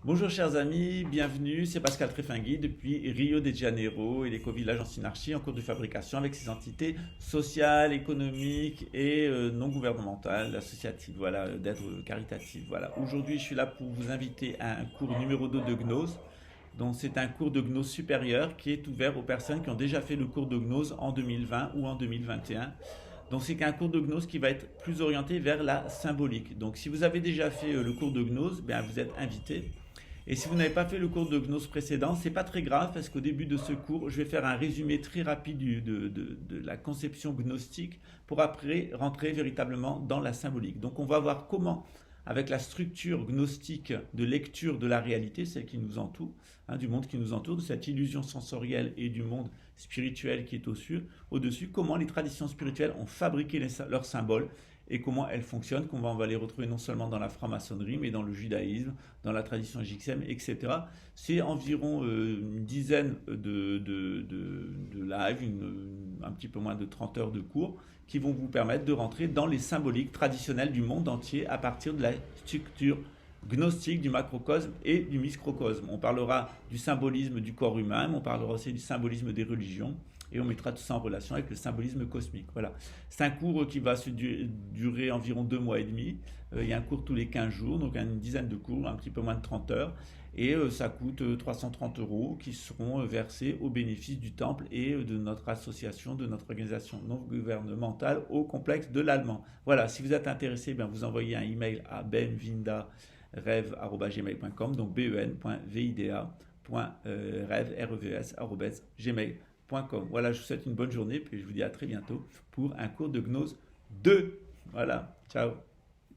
Bonjour chers amis, bienvenue, c'est Pascal Trefingui depuis Rio de Janeiro et l'éco-village en Synarchie en cours de fabrication avec ses entités sociales, économiques et non gouvernementales, associatives, voilà, d'aide caritative. Voilà. Aujourd'hui je suis là pour vous inviter à un cours numéro 2 de Gnose. Donc c'est un cours de gnose supérieur qui est ouvert aux personnes qui ont déjà fait le cours de gnose en 2020 ou en 2021. Donc c'est un cours de gnose qui va être plus orienté vers la symbolique. Donc si vous avez déjà fait le cours de gnose, bien, vous êtes invité. Et si vous n'avez pas fait le cours de gnose précédent, c'est pas très grave parce qu'au début de ce cours, je vais faire un résumé très rapide de la conception gnostique pour après rentrer véritablement dans la symbolique. Donc on va voir comment, avec la structure gnostique de lecture de la réalité, celle qui nous entoure, du monde qui nous entoure, de cette illusion sensorielle et du monde spirituel qui est au-dessus, comment les traditions spirituelles ont fabriqué leurs symboles et comment elles fonctionnent, qu'on va les retrouver non seulement dans la franc-maçonnerie, mais dans le judaïsme, dans la tradition égyptienne, etc. C'est environ une dizaine de lives, un petit peu moins de 30 heures de cours, qui vont vous permettre de rentrer dans les symboliques traditionnelles du monde entier à partir de la structure gnostique du macrocosme et du microcosme. On parlera du symbolisme du corps humain, mais on parlera aussi du symbolisme des religions, et on mettra tout ça en relation avec le symbolisme cosmique. Voilà. C'est un cours qui va durer environ 2 mois et demi. Il y a un cours tous les 15 jours, donc une dizaine de cours, un petit peu moins de 30 heures. Et ça coûte 330 euros qui seront versés au bénéfice du temple et de notre association, de notre organisation non gouvernementale au complexe de l'Allemand. Voilà, si vous êtes intéressé, bien, vous envoyez un email à benvinda.rev@gmail.com, donc ben.vida.reves@gmail.com. Voilà, je vous souhaite une bonne journée, puis je vous dis à très bientôt pour un cours de Gnose 2. Voilà, ciao.